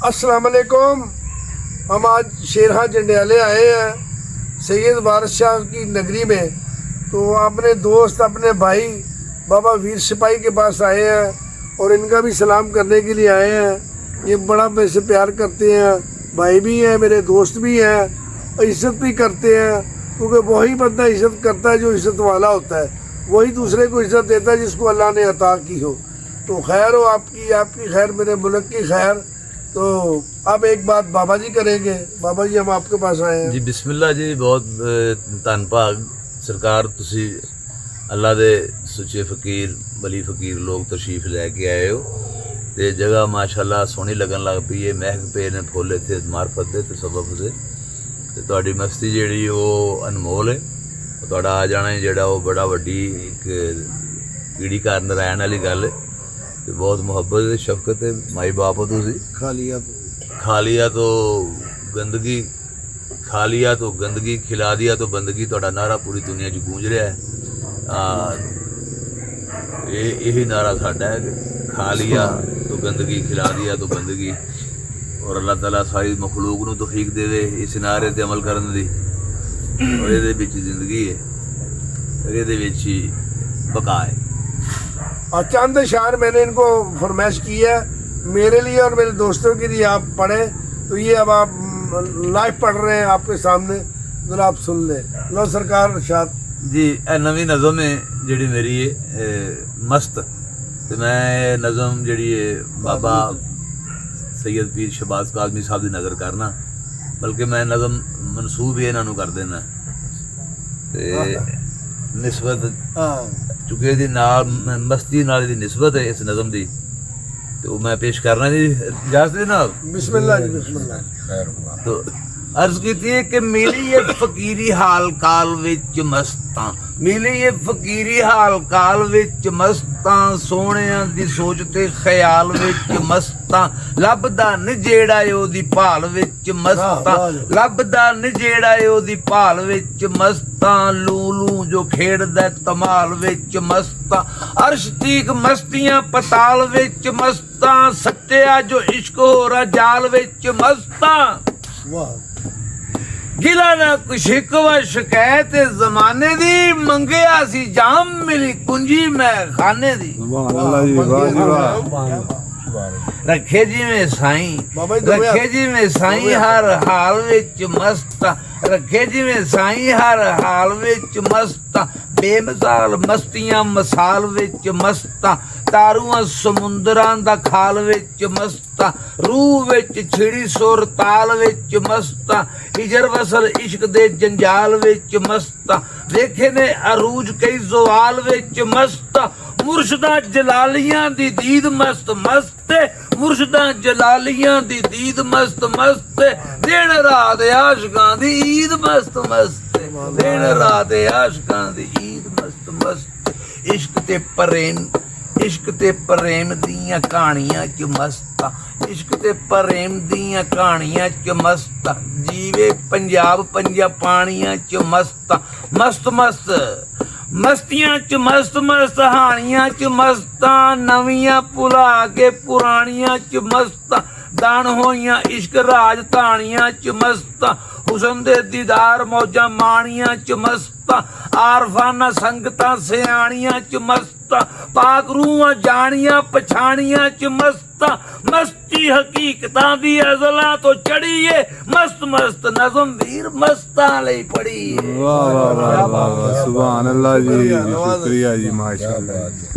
अस्सलाम वालेकुम। हम आज शेरहा जंडियाले आए हैं सैयद वारिस शाह की नगरी में। तो अपने दोस्त अपने भाई बाबा वीर सिपाही के पास आए हैं और इनका भी सलाम करने के लिए आए हैं। ये बड़ा मेरे से प्यार करते हैं, भाई भी हैं, मेरे दोस्त भी हैं और इज़्ज़त भी करते हैं, क्योंकि वही बंदा इज़्ज़त करता है जो इज़्ज़त वाला होता है, वही दूसरे को इज़्ज़त देता है जिसको अल्लाह ने अता की हो। तो खैर हो आपकी खैर, मेरे मुल्क की खैर। तो अब एक बात बाबा जी करेंगे। बाबा जी हम आपके पास आए हैं। जी बिस्मिल्लाह जी, बहुत धन भाग सरकार, तुसी अल्लाह दे सुचे फकीर बली फकीर लोग तशरीफ लैके आए हो ते जगह माशाअल्लाह सोहनी लगन लग पई है, महक पे ने फुल इत्थे मार्फत दे ते सबब दे ते तुहाडी मस्ती जेहड़ी वो अनमोल है। तुहाडा आ जाना जेहड़ा वो बड़ा वड्डी एक कीड़ी कारण रहन वाली गल है ते बहुत मुहब्बत शफकत है। माई बाप हो तुसी। खा लिया तो गंदगी, खा लिया तो गंदगी, खिला दिया तो बंदगी, तुहाडा नारा पूरी दुनिया च गूंज रहा है। यही नारा साडा है कि खा लिया तो गंदगी, खिला दिया तो बंदगी। और अल्लाह ताला सारी मखलूक नूं तौफीक देवे इस नारे ते अमल करन दी। और इहदे विच जिंदगी है, इहदे विच ही बका है। और चंद अशार मैंने इनको फरमाइश की है मेरे लिए और मेरे दोस्तों के लिए, आप पढ़ें। तो ये अब आप लाइव पढ़ रहे हैं आपके सामने, जरा आप सुन लें। लो सरकार इरशाद जी। नवी नज़म है जी मेरी है मस्त, तो मैं नज़म जी बाबा सैयद पीर शहबाज काज़मी साहब की नज़र करना, बल्कि मैं नज़म मनसूब ही इन्हों कर देना निस्बत चूँकि इसकी मस्ती नाल दी निस्बत है इस नज़म की, तो मैं पेश करना जी। इजाज़त देना। बिस्मिल्लाह जी बिस्मिल्लाह। तो अर्ज की कि मिली ये फकीरी हाल काल विच मस्तां, मिली ये फकीरी हाल काल विच मस्तां, सोहणियां दी सोच ते ख्याल विच मस्तां, लभदा नजेड़ा ओदी भाल विच मस्तां, लभदा नजेड़ा ओदी भाल विच मस्तां, लूलू जो खेड़दा तमाल विच मस्तां, अर्श तीक मस्तियां पताल विच मस्तां, सच्चा जो इश्क होरा जाल विच मस्तां, गिला ना कोई शिकवा शिकायत जमाने दी, मंगया सी जाम मिली कुंजी मैं खाने दी। रखे जी में साईं, रखे जी में साईं हर हाल विच मस्ता, रखे जी में साईं हर हाल विच मस्ता, बेमिसाल मस्तियां मसाल विच मस्ता, तारूआं समुंदरां दा खाल विच मस्ता, रूह विच छिड़ी सुर ताल विच मस्ता, हिजर वसल इश्क दे जंजाल विच मस्ता, वेखे ने अरूज कई ज़वाल विच मस्ता, मुर्शदा जलालियां दी दीद मस्त मस्त, मुर्शदा जलालियां दी दीद मस्त मस्त, दिन रात आशिकां दी ईद मस्त मस्त, दिन रात आशिकां दी ईद मस्त मस्त, इश्क ते प्रेम, इश्क ते प्रेम दियां कहानियां च मस्ता, इश्क ते प्रेम दियां कहानियां च मस्ता, जीवे पंजाब पंजा पानियां च मस्ता, मस्त मस्त मस्तियां च मस्त मस्त, हानियां च मस्ता, नवियां भुला के पुरानियां च मस्ता, दान होइयां इश्क राजधानियां च मस्ता, हुसन दे दीदार मौजा मानियां च मस्ता, आरफाना संगतां सियाणियां च मस्ता, पाक रूहां जानियां पछाणियां च मस्ता, मस्ती हकीकतां दी अज़ला तो चढ़ी है, मस्त मस्त नज़म वीर मस्तां लई पढ़ी है। वाह वाह वाह वाह, सुभान अल्लाह जी, शुक्रिया जी, माशाअल्लाह।